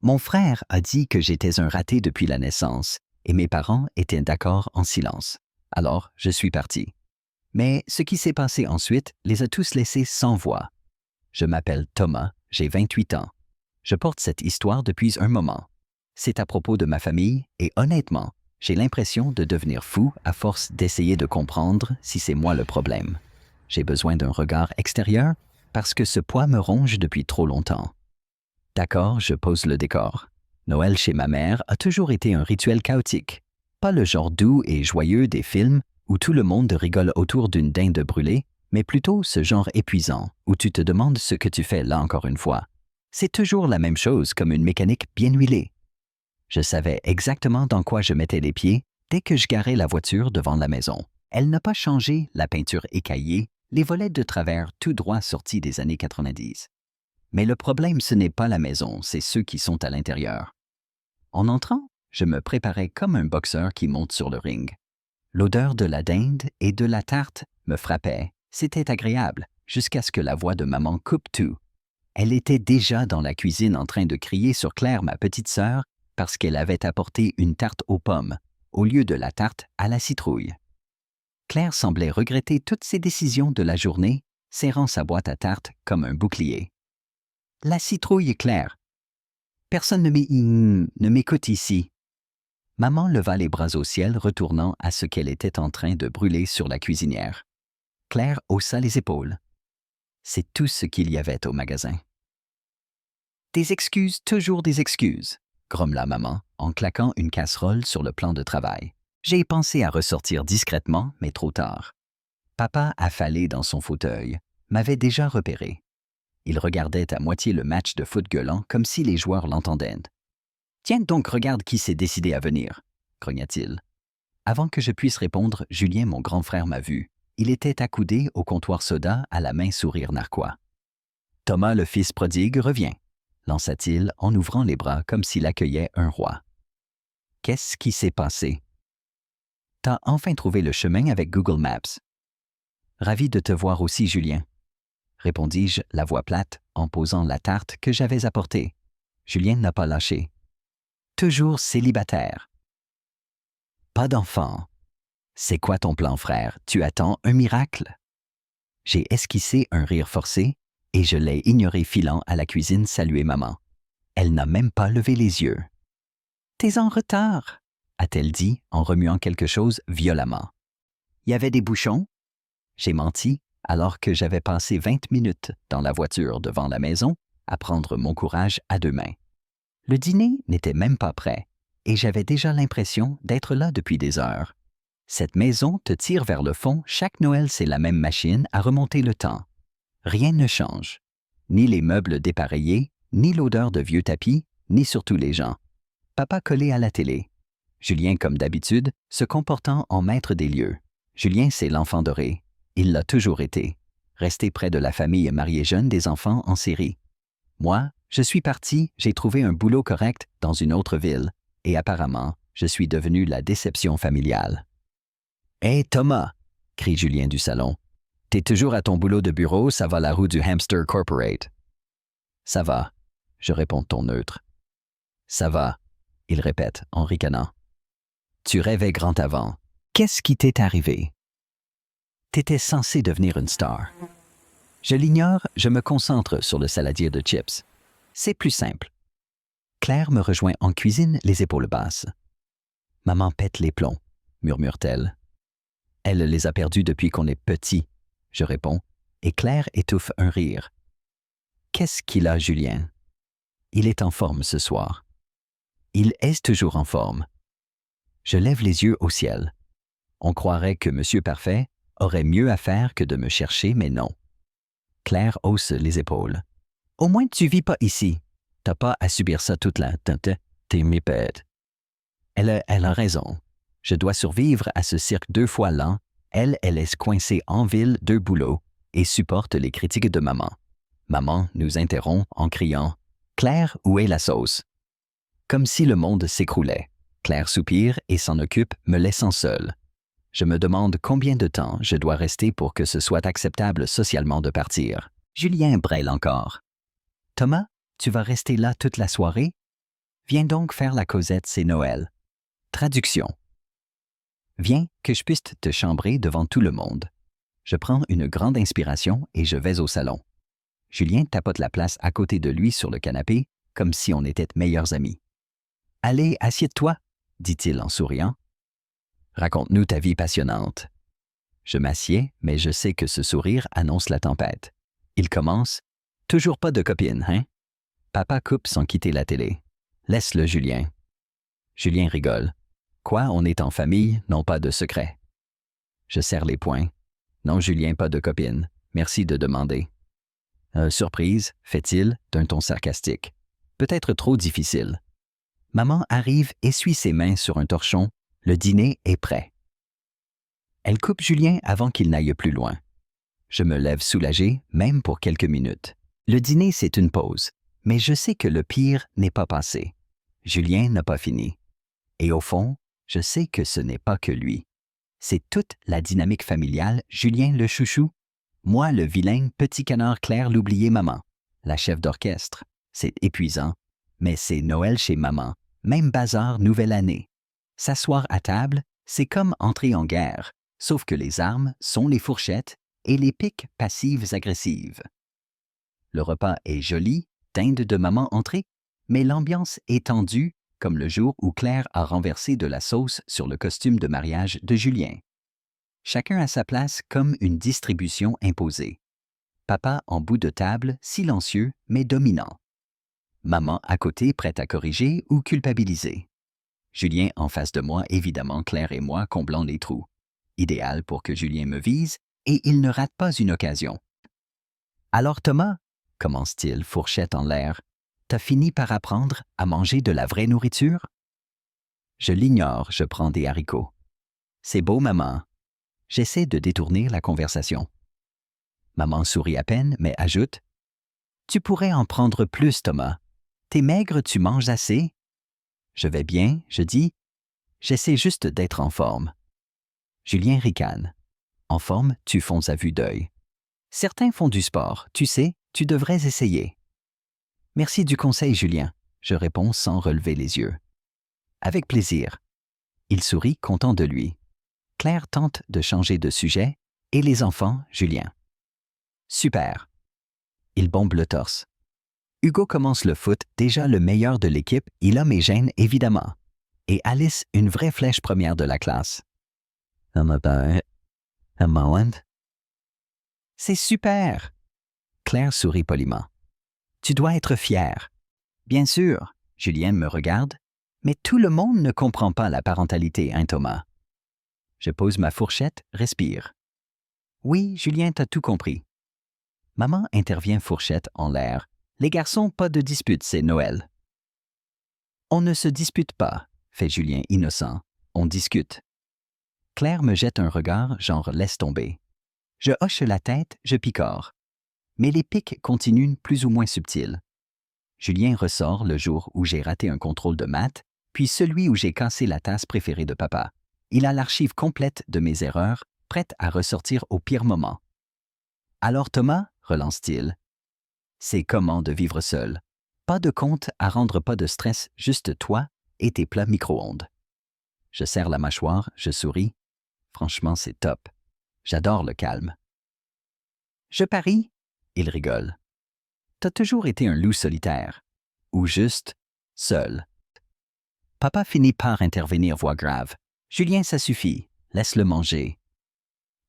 Mon frère a dit que j'étais un raté depuis la naissance et mes parents étaient d'accord en silence. Alors, je suis parti. Mais ce qui s'est passé ensuite les a tous laissés sans voix. Je m'appelle Thomas, j'ai 28 ans. Je porte cette histoire depuis un moment. C'est à propos de ma famille et honnêtement, j'ai l'impression de devenir fou à force d'essayer de comprendre si c'est moi le problème. J'ai besoin d'un regard extérieur parce que ce poids me ronge depuis trop longtemps. D'accord, je pose le décor. Noël chez ma mère a toujours été un rituel chaotique. Pas le genre doux et joyeux des films où tout le monde rigole autour d'une dinde brûlée, mais plutôt ce genre épuisant où tu te demandes ce que tu fais là encore une fois. C'est toujours la même chose comme une mécanique bien huilée. Je savais exactement dans quoi je mettais les pieds dès que je garais la voiture devant la maison. Elle n'a pas changé, la peinture écaillée, les volets de travers tout droit sortis des années 90. Mais le problème, ce n'est pas la maison, c'est ceux qui sont à l'intérieur. En entrant, je me préparais comme un boxeur qui monte sur le ring. L'odeur de la dinde et de la tarte me frappait. C'était agréable, jusqu'à ce que la voix de maman coupe tout. Elle était déjà dans la cuisine en train de crier sur Claire, ma petite sœur, parce qu'elle avait apporté une tarte aux pommes, au lieu de la tarte à la citrouille. Claire semblait regretter toutes ses décisions de la journée, serrant sa boîte à tarte comme un bouclier. La citrouille, Claire. Personne ne m'écoute ici. Maman leva les bras au ciel, retournant à ce qu'elle était en train de brûler sur la cuisinière. Claire haussa les épaules. C'est tout ce qu'il y avait au magasin. Des excuses, toujours des excuses, grommela maman en claquant une casserole sur le plan de travail. J'ai pensé à ressortir discrètement, mais trop tard. Papa, affalé dans son fauteuil, m'avait déjà repéré. Il regardait à moitié le match de foot gueulant comme si les joueurs l'entendaient. « Tiens donc, regarde qui s'est décidé à venir » grogna-t-il. Avant que je puisse répondre, Julien, mon grand frère, m'a vu. Il était accoudé au comptoir soda à la main sourire narquois. « Thomas, le fils prodigue, revient » lança-t-il en ouvrant les bras comme s'il accueillait un roi. « Qu'est-ce qui s'est passé? »« T'as enfin trouvé le chemin avec Google Maps. »« Ravi de te voir aussi, Julien. » répondis-je, la voix plate, en posant la tarte que j'avais apportée. Julien n'a pas lâché. Toujours célibataire. Pas d'enfant. C'est quoi ton plan, frère? Tu attends un miracle? J'ai esquissé un rire forcé et je l'ai ignoré filant à la cuisine saluer maman. Elle n'a même pas levé les yeux. T'es en retard, a-t-elle dit en remuant quelque chose violemment. Y avait des bouchons? J'ai menti alors que j'avais passé 20 minutes dans la voiture devant la maison à prendre mon courage à deux mains. Le dîner n'était même pas prêt et j'avais déjà l'impression d'être là depuis des heures. Cette maison te tire vers le fond, chaque Noël c'est la même machine à remonter le temps. Rien ne change. Ni les meubles dépareillés, ni l'odeur de vieux tapis, ni surtout les gens. Papa collé à la télé. Julien comme d'habitude, se comportant en maître des lieux. Julien c'est l'enfant doré. Il l'a toujours été. Resté près de la famille mariée jeune des enfants en série. Moi, je suis parti, j'ai trouvé un boulot correct dans une autre ville, et apparemment, je suis devenu la déception familiale. « Hé, Thomas !» crie Julien du salon. « T'es toujours à ton boulot de bureau, ça va la roue du Hamster Corporate. »« Ça va, » je réponds ton neutre. « Ça va, » il répète en ricanant. « Tu rêvais grand avant. Qu'est-ce qui t'est arrivé? » T'étais censé devenir une star. Je l'ignore, je me concentre sur le saladier de chips. C'est plus simple. Claire me rejoint en cuisine, les épaules basses. « Maman pète les plombs » murmure-t-elle. « Elle les a perdus depuis qu'on est petit » je réponds, et Claire étouffe un rire. « Qu'est-ce qu'il a, Julien? » Il est en forme ce soir. Il est toujours en forme. Je lève les yeux au ciel. On croirait que Monsieur Parfait aurait mieux à faire que de me chercher, mais non. Claire hausse les épaules. « Au moins tu vis pas ici. T'as pas à subir ça toute la... T'es mépède. » Elle a raison. Je dois survivre à ce cirque 2 fois l'an. Elle laisse coincée en ville 2 boulots et supporte les critiques de maman. Maman nous interrompt en criant « Claire, où est la sauce? » Comme si le monde s'écroulait. Claire soupire et s'en occupe, me laissant seule. Je me demande combien de temps je dois rester pour que ce soit acceptable socialement de partir. Julien brêle encore. « Thomas, tu vas rester là toute la soirée? » Viens donc faire la causette, c'est Noël. Traduction. Viens que je puisse te chambrer devant tout le monde. Je prends une grande inspiration et je vais au salon. Julien tapote la place à côté de lui sur le canapé, comme si on était meilleurs amis. « Allez, assieds-toi, » dit-il en souriant. « Raconte-nous ta vie passionnante. » Je m'assieds, mais je sais que ce sourire annonce la tempête. Il commence. « Toujours pas de copine, hein? » Papa coupe sans quitter la télé. « Laisse-le, Julien. » Julien rigole. « Quoi, on est en famille, non pas de secret. » Je serre les poings. « Non, Julien, pas de copine. Merci de demander. » Surprise, fait-il, d'un ton sarcastique. Peut-être trop difficile. Maman arrive, essuie ses mains sur un torchon. Le dîner est prêt. Elle coupe Julien avant qu'il n'aille plus loin. Je me lève soulagé, même pour quelques minutes. Le dîner, c'est une pause, mais je sais que le pire n'est pas passé. Julien n'a pas fini. Et au fond, je sais que ce n'est pas que lui. C'est toute la dynamique familiale, Julien le chouchou, moi le vilain petit canard Claire l'oublié maman, la chef d'orchestre. C'est épuisant, mais c'est Noël chez maman, même bazar nouvelle année. S'asseoir à table, c'est comme entrer en guerre, sauf que les armes sont les fourchettes et les piques passives-agressives. Le repas est joli, dinde de maman entrée, mais l'ambiance est tendue, comme le jour où Claire a renversé de la sauce sur le costume de mariage de Julien. Chacun à sa place comme une distribution imposée. Papa en bout de table, silencieux mais dominant. Maman à côté prête à corriger ou culpabiliser. Julien en face de moi, évidemment Claire et moi comblant les trous. Idéal pour que Julien me vise et il ne rate pas une occasion. « Alors Thomas, » commence-t-il, fourchette en l'air, « t'as fini par apprendre à manger de la vraie nourriture? » Je l'ignore, je prends des haricots. « C'est beau, maman. » J'essaie de détourner la conversation. Maman sourit à peine, mais ajoute « Tu pourrais en prendre plus, Thomas. T'es maigre, tu manges assez. » Je vais bien, je dis. J'essaie juste d'être en forme. Julien ricane. En forme, tu fonds à vue d'œil. Certains font du sport, tu sais, tu devrais essayer. Merci du conseil, Julien, je réponds sans relever les yeux. Avec plaisir. Il sourit, content de lui. Claire tente de changer de sujet, et les enfants, Julien. Super. Il bombe le torse. Hugo commence le foot, déjà le meilleur de l'équipe, il a mes gènes évidemment. Et Alice, une vraie flèche première de la classe. C'est super. Claire sourit poliment. Tu dois être fier. Bien sûr, Julien me regarde, mais tout le monde ne comprend pas la parentalité, hein Thomas. Je pose ma fourchette, respire. Oui, Julien, t'as tout compris. Maman intervient fourchette en l'air. Les garçons, pas de dispute, c'est Noël. On ne se dispute pas, fait Julien innocent. On discute. Claire me jette un regard, genre laisse tomber. Je hoche la tête, je picore. Mais les pics continuent plus ou moins subtils. Julien ressort le jour où j'ai raté un contrôle de maths, puis celui où j'ai cassé la tasse préférée de papa. Il a l'archive complète de mes erreurs, prête à ressortir au pire moment. « Alors Thomas, relance-t-il, c'est comment de vivre seul. Pas de compte à rendre, pas de stress, juste toi et tes plats micro-ondes. » Je serre la mâchoire, je souris. Franchement, c'est top. J'adore le calme. « Je parie ?» Il rigole. « T'as toujours été un loup solitaire. Ou juste seul. » Papa finit par intervenir voix grave. « Julien, ça suffit. Laisse-le manger. »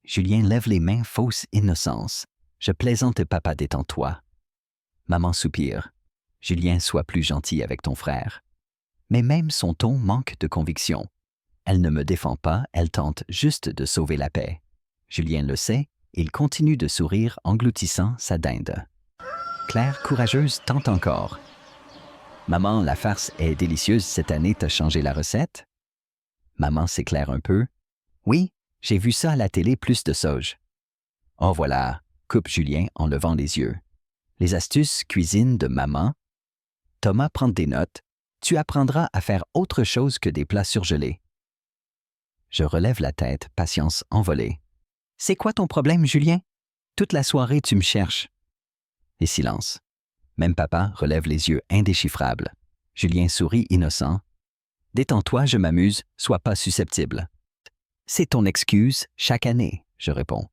Julien lève les mains, fausse innocence. Je plaisante, papa, détends-toi. Maman soupire. « Julien, sois plus gentil avec ton frère. » Mais même son ton manque de conviction. Elle ne me défend pas, elle tente juste de sauver la paix. Julien le sait, il continue de sourire engloutissant sa dinde. Claire, courageuse, tente encore. « Maman, la farce est délicieuse cette année, t'as changé la recette? » Maman s'éclaire un peu. « Oui, j'ai vu ça à la télé, plus de sauge. » « Oh voilà, » coupe Julien en levant les yeux. « Les astuces cuisine de maman. » Thomas prend des notes. Tu apprendras à faire autre chose que des plats surgelés. Je relève la tête, patience envolée. « C'est quoi ton problème, Julien? Toute la soirée, tu me cherches. » Et silence. Même papa relève les yeux indéchiffrables. Julien sourit innocent. Détends-toi, je m'amuse, sois pas susceptible. C'est ton excuse chaque année, je réponds.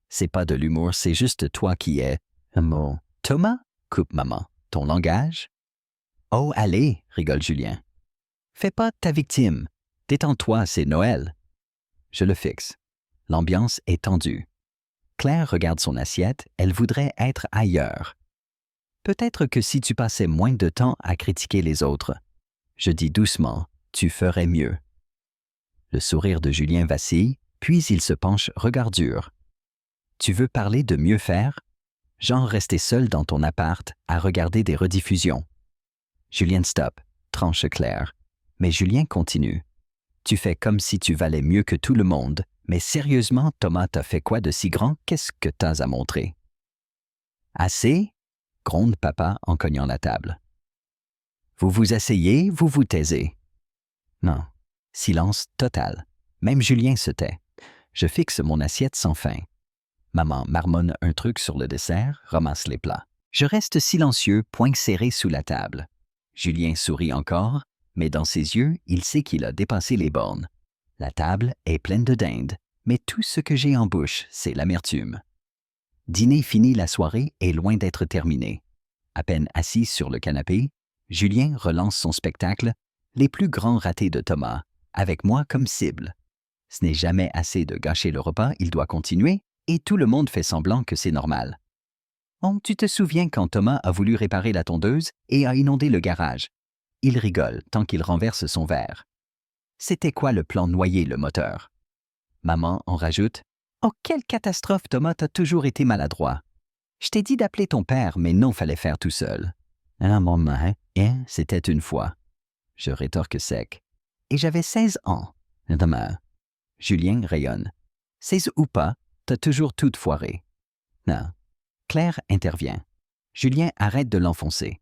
C'est pas de l'humour, c'est juste toi qui es un mot. Thomas, coupe maman. Ton langage? Oh, allez, rigole Julien. Fais pas ta victime. Détends-toi, c'est Noël. Je le fixe. L'ambiance est tendue. Claire regarde son assiette, elle voudrait être ailleurs. Peut-être que si tu passais moins de temps à critiquer les autres, je dis doucement, tu ferais mieux. Le sourire de Julien vacille, puis il se penche, regard dur. Tu veux parler de mieux faire? Genre rester seul dans ton appart à regarder des rediffusions. Julien stop, tranche Claire. Mais Julien continue. Tu fais comme si tu valais mieux que tout le monde, mais sérieusement, Thomas t'a fait quoi de si grand? Qu'est-ce que t'as à montrer? Assez? Gronde papa en cognant la table. Vous vous asseyez, vous vous taisez. Non. Silence total. Même Julien se tait. Je fixe mon assiette sans fin. Maman marmonne un truc sur le dessert, ramasse les plats. Je reste silencieux, poing serré sous la table. Julien sourit encore, mais dans ses yeux, il sait qu'il a dépassé les bornes. La table est pleine de dinde, mais tout ce que j'ai en bouche, c'est l'amertume. Dîner fini, la soirée est loin d'être terminée. À peine assis sur le canapé, Julien relance son spectacle « Les plus grands ratés de Thomas », avec moi comme cible. Ce n'est jamais assez de gâcher le repas, il doit continuer, et tout le monde fait semblant que c'est normal. Oh, tu te souviens quand Thomas a voulu réparer la tondeuse et a inondé le garage? Il rigole tant qu'il renverse son verre. C'était quoi le plan noyer le moteur? Maman en rajoute. Oh, quelle catastrophe, Thomas, t'as toujours été maladroit. Je t'ai dit d'appeler ton père, mais non, fallait faire tout seul. Ah, maman, c'était une fois. Je rétorque sec. Et j'avais 16 ans. Demain. Julien rayonne. 16 ou pas, t'as toujours tout foiré. Non. Claire intervient. Julien arrête de l'enfoncer.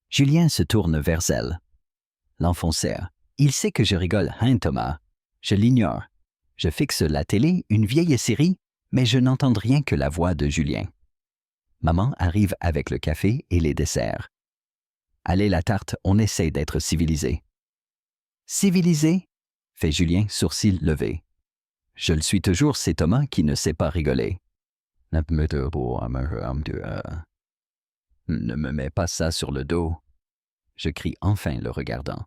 Julien se tourne vers elle. L'enfonceur. Il sait que je rigole, hein, Thomas? Je l'ignore. Je fixe la télé, une vieille série, mais je n'entends rien que la voix de Julien. Maman arrive avec le café et les desserts. Allez, la tarte, on essaie d'être civilisé. Civilisé? Fait Julien, sourcils levés. Je le suis toujours, c'est Thomas qui ne sait pas rigoler. Ne me mets pas ça sur le dos. Je crie enfin le regardant.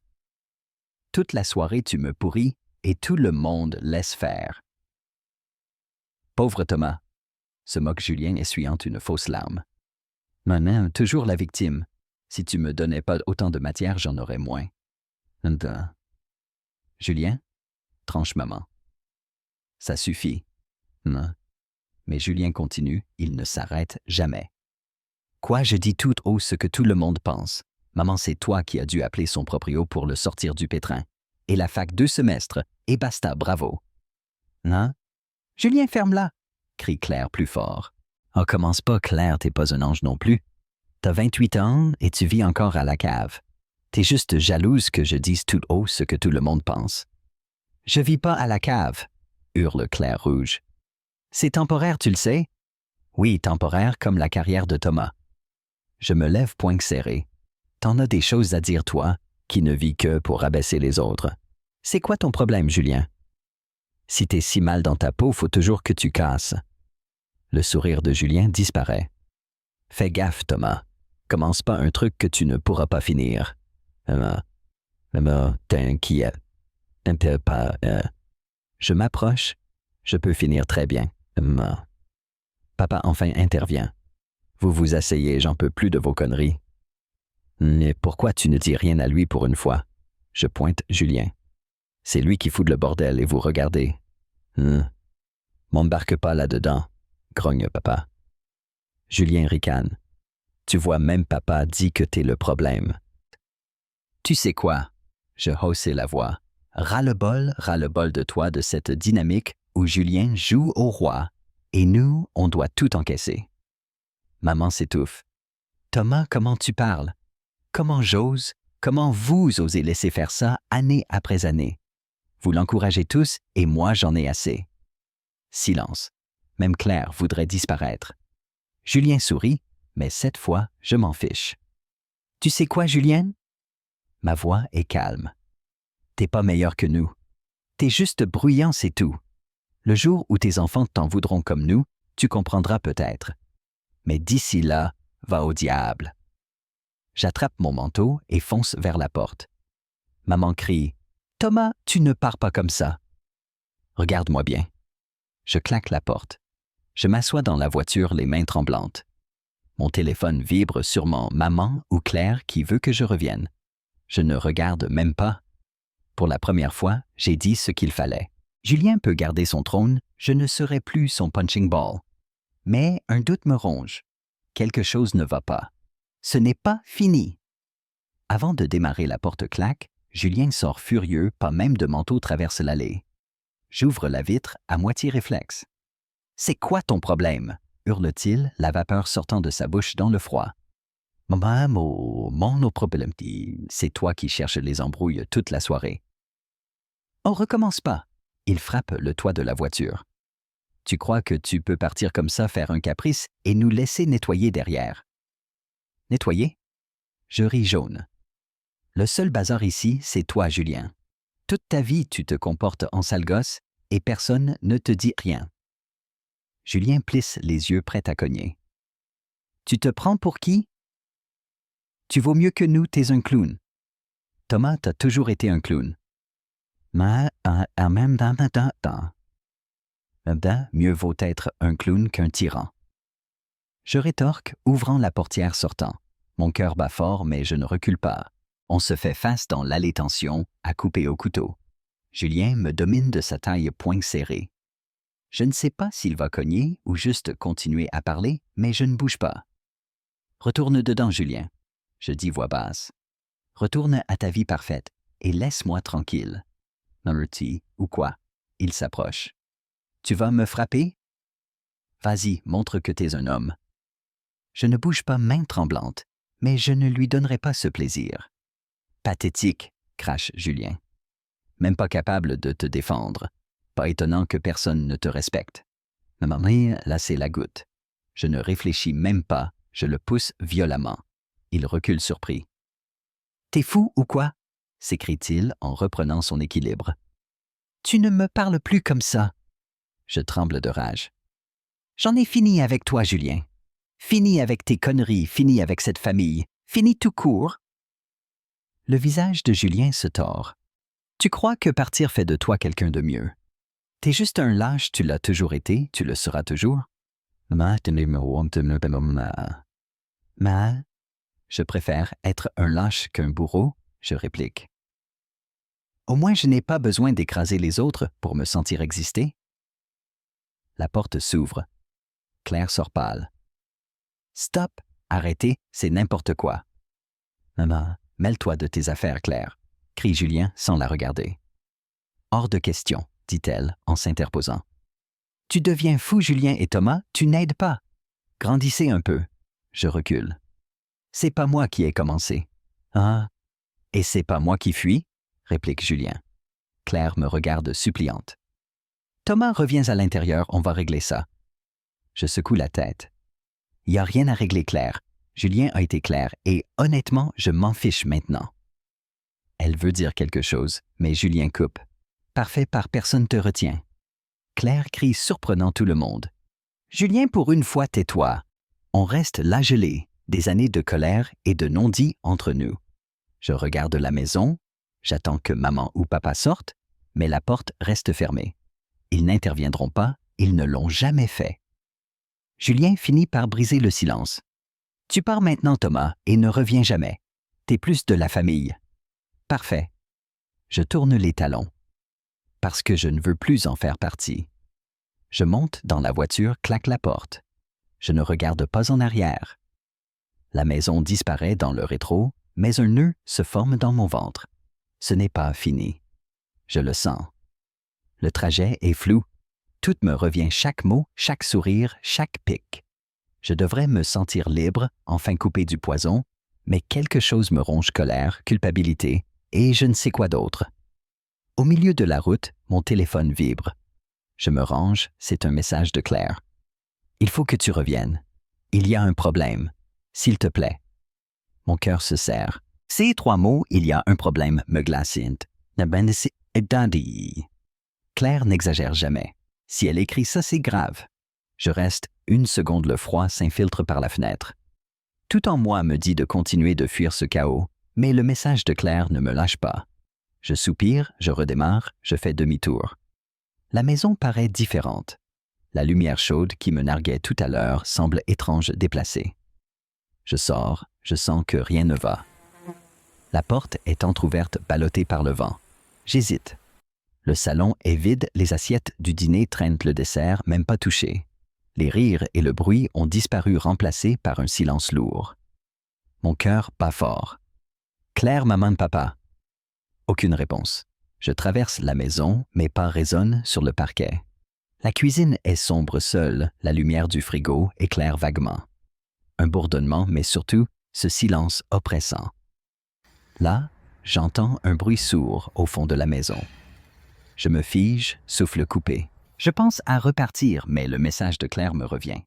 Toute la soirée tu me pourris et tout le monde laisse faire. Pauvre Thomas, se moque Julien essuyant une fausse larme. Non, toujours la victime. Si tu me donnais pas autant de matière, j'en aurais moins. Julien, tranche maman. Ça suffit. Non. Mais Julien continue, il ne s'arrête jamais. Quoi, je dis tout haut ce que tout le monde pense. Maman, c'est toi qui as dû appeler son proprio pour le sortir du pétrin. Et la fac 2 semestres, et basta, bravo. Non? Julien, ferme-la, crie Claire plus fort. Oh, commence pas, Claire, t'es pas un ange non plus. T'as 28 ans et tu vis encore à la cave. T'es juste jalouse que je dise tout haut ce que tout le monde pense. Je vis pas à la cave, hurle Claire rouge. C'est temporaire, tu le sais? Oui, temporaire comme la carrière de Thomas. Je me lève poing serré. T'en as des choses à dire, toi, qui ne vis que pour rabaisser les autres. C'est quoi ton problème, Julien? Si t'es si mal dans ta peau, faut toujours que tu casses. Le sourire de Julien disparaît. Fais gaffe, Thomas. Commence pas un truc que tu ne pourras pas finir. T'inquiète. Pas. Je m'approche. Je peux finir très bien. Papa enfin intervient. Vous vous asseyez, j'en peux plus de vos conneries. Mais pourquoi tu ne dis rien à lui pour une fois? Je pointe Julien. C'est lui qui fout le bordel et vous regardez. M'embarque pas là-dedans, grogne papa. Julien ricane. Tu vois, même papa dit que t'es le problème. Tu sais quoi? Je haussai la voix. Ras-le-bol de toi de cette dynamique où Julien joue au roi et nous, on doit tout encaisser. Maman s'étouffe. Thomas, comment tu parles? Comment j'ose? Comment vous osez laisser faire ça année après année? Vous l'encouragez tous et moi j'en ai assez. Silence. Même Claire voudrait disparaître. Julien sourit, mais cette fois, je m'en fiche. Tu sais quoi, Julien? Ma voix est calme. T'es pas meilleur que nous. T'es juste bruyant, c'est tout. Le jour où tes enfants t'en voudront comme nous, tu comprendras peut-être. Mais d'ici là, va au diable. J'attrape mon manteau et fonce vers la porte. Maman crie « Thomas, tu ne pars pas comme ça. » Regarde-moi bien. Je claque la porte. Je m'assois dans la voiture les mains tremblantes. Mon téléphone vibre sûrement maman ou Claire qui veut que je revienne. Je ne regarde même pas. Pour la première fois, j'ai dit ce qu'il fallait. Julien peut garder son trône, je ne serai plus son punching ball. Mais un doute me ronge. Quelque chose ne va pas. Ce n'est pas fini. Avant de démarrer, la porte claque, Julien sort furieux, pas même de manteau traverse l'allée. J'ouvre la vitre à moitié réflexe. « C'est quoi ton problème ?» hurle-t-il, la vapeur sortant de sa bouche dans le froid. « Maman, mon problème, c'est toi qui cherches les embrouilles toute la soirée. » « On recommence pas. » Il frappe le toit de la voiture. « Tu crois que tu peux partir comme ça faire un caprice et nous laisser nettoyer derrière? » « Nettoyer? » Je ris jaune. « Le seul bazar ici, c'est toi, Julien. Toute ta vie, tu te comportes en sale gosse et personne ne te dit rien. » Julien plisse les yeux prêts à cogner. « Tu te prends pour qui? Tu vaux mieux que nous, t'es un clown. Thomas, t'as toujours été un clown. Mais mieux vaut être un clown qu'un tyran. » Je rétorque, ouvrant la portière sortant. Mon cœur bat fort, mais je ne recule pas. On se fait face dans l'allée tension, à couper au couteau. Julien me domine de sa taille poing serré. Je ne sais pas s'il va cogner ou juste continuer à parler, mais je ne bouge pas. « Retourne dedans, Julien. » Je dis voix basse. « Retourne à ta vie parfaite et laisse-moi tranquille. » « Numberty, ou quoi? » Il s'approche. « Tu vas me frapper? Vas-y, montre que t'es un homme. » Je ne bouge pas main tremblante, mais je ne lui donnerai pas ce plaisir. « Pathétique, » crache Julien. « Même pas capable de te défendre. Pas étonnant que personne ne te respecte. » Maman, là c'est la goutte. Je ne réfléchis même pas, je le pousse violemment. Il recule surpris. « T'es fou ou quoi? » s'écrie-t-il en reprenant son équilibre. « Tu ne me parles plus comme ça. » Je tremble de rage. « J'en ai fini avec toi, Julien. Fini avec tes conneries, fini avec cette famille, fini tout court. » Le visage de Julien se tord. « Tu crois que partir fait de toi quelqu'un de mieux? T'es juste un lâche, tu l'as toujours été, tu le seras toujours. » Mais je préfère être un lâche qu'un bourreau, je réplique. Au moins, je n'ai pas besoin d'écraser les autres pour me sentir exister. La porte s'ouvre. Claire sort pâle. Stop, arrêtez, c'est n'importe quoi. Maman, mêle-toi de tes affaires, Claire, crie Julien sans la regarder. Hors de question, dit-elle en s'interposant. Tu deviens fou, Julien et Thomas, tu n'aides pas. Grandissez un peu. Je recule. C'est pas moi qui ai commencé. Ah, et c'est pas moi qui fuis, réplique Julien. Claire me regarde suppliante. Thomas, reviens à l'intérieur, on va régler ça. Je secoue la tête. Il n'y a rien à régler, Claire. Julien a été clair et honnêtement, je m'en fiche maintenant. Elle veut dire quelque chose, mais Julien coupe. Parfait, par personne te retient. Claire crie surprenant tout le monde. Julien, pour une fois, tais-toi. On reste là gelé, des années de colère et de non-dits entre nous. Je regarde la maison, j'attends que maman ou papa sortent, mais la porte reste fermée. Ils n'interviendront pas, ils ne l'ont jamais fait. Julien finit par briser le silence. Tu pars maintenant, Thomas, et ne reviens jamais. T'es plus de la famille. Parfait. Je tourne les talons. Parce que je ne veux plus en faire partie. Je monte dans la voiture, claque la porte. Je ne regarde pas en arrière. La maison disparaît dans le rétro, mais un nœud se forme dans mon ventre. Ce n'est pas fini. Je le sens. Le trajet est flou. Tout me revient, chaque mot, chaque sourire, chaque pic. Je devrais me sentir libre, enfin coupé du poison, mais quelque chose me ronge, colère, culpabilité, et je ne sais quoi d'autre. Au milieu de la route, mon téléphone vibre. Je me range, c'est un message de Claire. Il faut que tu reviennes. Il y a un problème. S'il te plaît. Mon cœur se serre. Ces 3 mots, il y a un problème, me glace Int. Daddy. Claire n'exagère jamais. Si elle écrit ça, c'est grave. Je reste 1 seconde, le froid s'infiltre par la fenêtre. Tout en moi me dit de continuer de fuir ce chaos, mais le message de Claire ne me lâche pas. Je soupire, je redémarre, je fais demi-tour. La maison paraît différente. La lumière chaude qui me narguait tout à l'heure semble étrange, déplacée. Je sors, je sens que rien ne va. La porte est entr'ouverte, ballottée par le vent. J'hésite. Le salon est vide, les assiettes du dîner traînent le dessert, même pas touché. Les rires et le bruit ont disparu, remplacés par un silence lourd. Mon cœur bat fort. Claire, maman, papa. Aucune réponse. Je traverse la maison, mes pas résonnent sur le parquet. La cuisine est sombre seule, la lumière du frigo éclaire vaguement. Un bourdonnement, mais surtout, ce silence oppressant. Là, j'entends un bruit sourd au fond de la maison. Je me fige, souffle coupé. Je pense à repartir, mais le message de Claire me revient.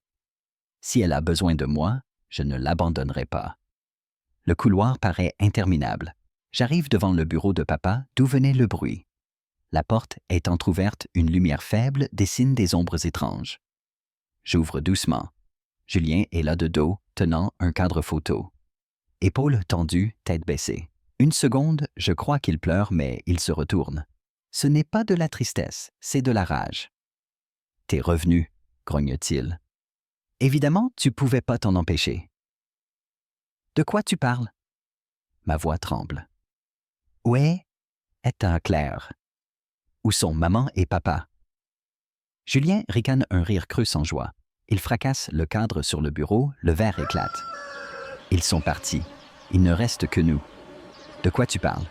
Si elle a besoin de moi, je ne l'abandonnerai pas. Le couloir paraît interminable. J'arrive devant le bureau de papa, d'où venait le bruit. La porte est entr'ouverte, une lumière faible dessine des ombres étranges. J'ouvre doucement. Julien est là de dos, tenant un cadre photo. Épaules tendues, tête baissée. 1 seconde, je crois qu'il pleure, mais il se retourne. Ce n'est pas de la tristesse, c'est de la rage. « T'es revenu », grogne-t-il. « Évidemment, tu pouvais pas t'en empêcher. »« De quoi tu parles ?» Ma voix tremble. « Où est Claire? Où sont maman et papa ?» Julien ricane un rire creux sans joie. Il fracasse le cadre sur le bureau, le verre éclate. « Ils sont partis. Il ne reste que nous. »« De quoi tu parles ?»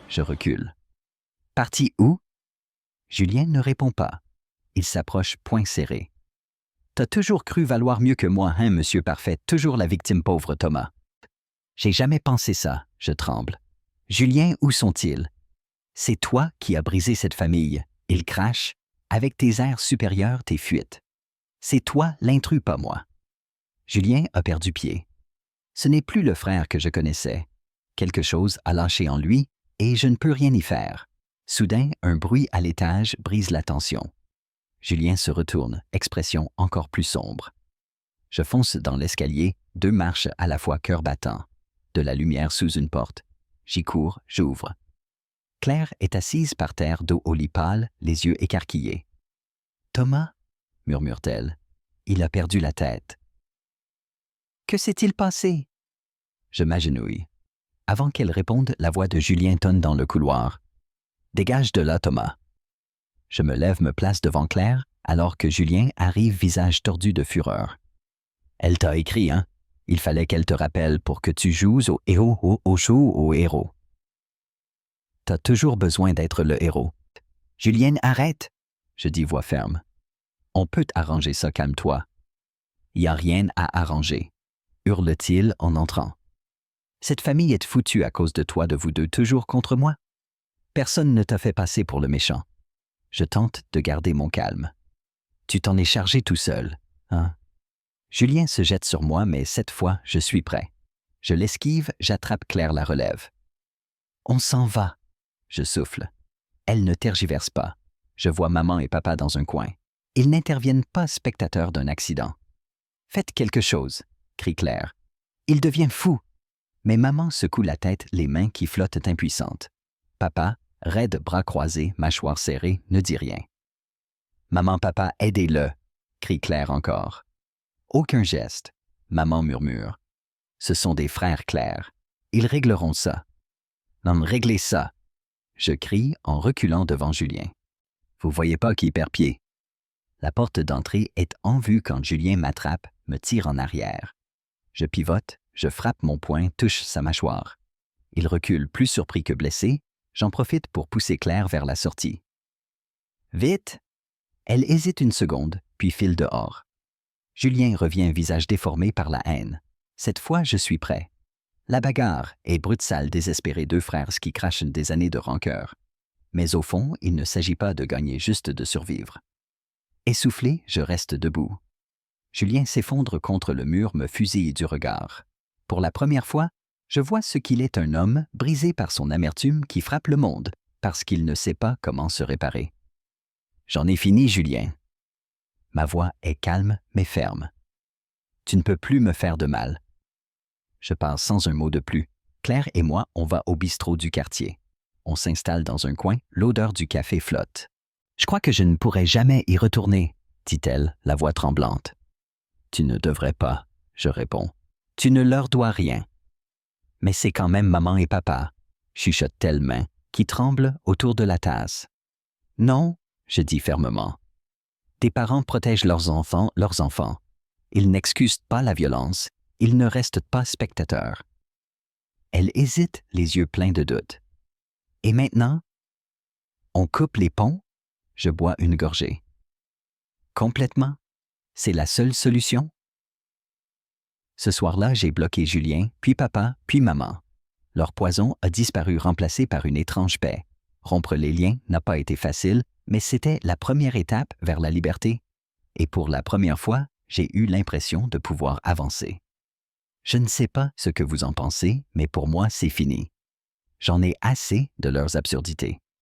Je recule. « Partis où ?» Julien ne répond pas. Il s'approche, poing serré. « T'as toujours cru valoir mieux que moi, hein, monsieur parfait, toujours la victime, pauvre Thomas. » J'ai jamais pensé ça, je tremble. « Julien, où sont-ils? C'est toi qui as brisé cette famille. » Il crache. « Avec tes airs supérieurs, tes fuites. C'est toi l'intrus, pas moi. » Julien a perdu pied. Ce n'est plus le frère que je connaissais. Quelque chose a lâché en lui, et je ne peux rien y faire. Soudain, un bruit à l'étage brise la tension. Julien se retourne, expression encore plus sombre. Je fonce dans l'escalier, 2 marches à la fois, cœur battant. De la lumière sous une porte. J'y cours, j'ouvre. Claire est assise par terre, dos au lit pâle, les yeux écarquillés. « Thomas ?» murmure-t-elle. « Il a perdu la tête. » « Que s'est-il passé ?» Je m'agenouille. Avant qu'elle réponde, la voix de Julien tonne dans le couloir. « Dégage de là, Thomas. » Je me lève, me place devant Claire, alors que Julien arrive, visage tordu de fureur. « Elle t'a écrit, hein? Il fallait qu'elle te rappelle pour que tu joues au héros, au show, au héros. T'as toujours besoin d'être le héros. »« Julienne, arrête !» je dis voix ferme. « On peut arranger ça, calme-toi. »« Y a rien à arranger. » hurle-t-il en entrant. « Cette famille est foutue à cause de toi, de vous deux, toujours contre moi. Personne ne t'a fait passer pour le méchant. » Je tente de garder mon calme. « Tu t'en es chargé tout seul, hein? » Julien se jette sur moi, mais cette fois, je suis prêt. Je l'esquive, j'attrape Claire, la relève. « On s'en va. » Je souffle. Elle ne tergiverse pas. Je vois maman et papa dans un coin. Ils n'interviennent pas, spectateurs d'un accident. « Faites quelque chose !» crie Claire. « Il devient fou !» Mais maman secoue la tête, les mains qui flottent impuissantes. Papa, raide, bras croisés, mâchoire serrée, ne dit rien. « Maman, papa, aidez-le !» crie Claire encore. Aucun geste. Maman murmure. « Ce sont des frères, Claire. Ils régleront ça. »« Non, réglez ça !» je crie en reculant devant Julien. « Vous voyez pas qui perd pied. » La porte d'entrée est en vue quand Julien m'attrape, me tire en arrière. Je pivote, je frappe mon poing, touche sa mâchoire. Il recule, plus surpris que blessé. J'en profite pour pousser Claire vers la sortie. « Vite !» Elle hésite 1 seconde, puis file dehors. Julien revient, visage déformé par la haine. Cette fois, je suis prêt. La bagarre est brute-sale, désespérée, 2 frères qui crachent des années de rancœur. Mais au fond, il ne s'agit pas de gagner, juste de survivre. Essoufflé, je reste debout. Julien s'effondre contre le mur, me fusille du regard. Pour la première fois, Je vois ce qu'il est un homme brisé par son amertume qui frappe le monde parce qu'il ne sait pas comment se réparer. J'en ai fini, Julien. Ma voix est calme mais ferme. Tu ne peux plus me faire de mal. Je pars sans un mot de plus. Claire et moi, on va au bistrot du quartier. On s'installe dans un coin, l'odeur du café flotte. Je crois que je ne pourrai jamais y retourner, dit-elle, la voix tremblante. Tu ne devrais pas, je réponds. Tu ne leur dois rien. Mais c'est quand même maman et papa, chuchote-t-elle main, qui tremble autour de la tasse. Non, je dis fermement. Tes parents protègent leurs enfants. Ils n'excusent pas la violence, ils ne restent pas spectateurs. Elle hésite, les yeux pleins de doute. Et maintenant? On coupe les ponts? Je bois une gorgée. Complètement? C'est la seule solution? Ce soir-là, j'ai bloqué Julien, puis papa, puis maman. Leur poison a disparu remplacé par une étrange paix. Rompre les liens n'a pas été facile, mais c'était la première étape vers la liberté. Et pour la première fois, j'ai eu l'impression de pouvoir avancer. Je ne sais pas ce que vous en pensez, mais pour moi, c'est fini. J'en ai assez de leurs absurdités.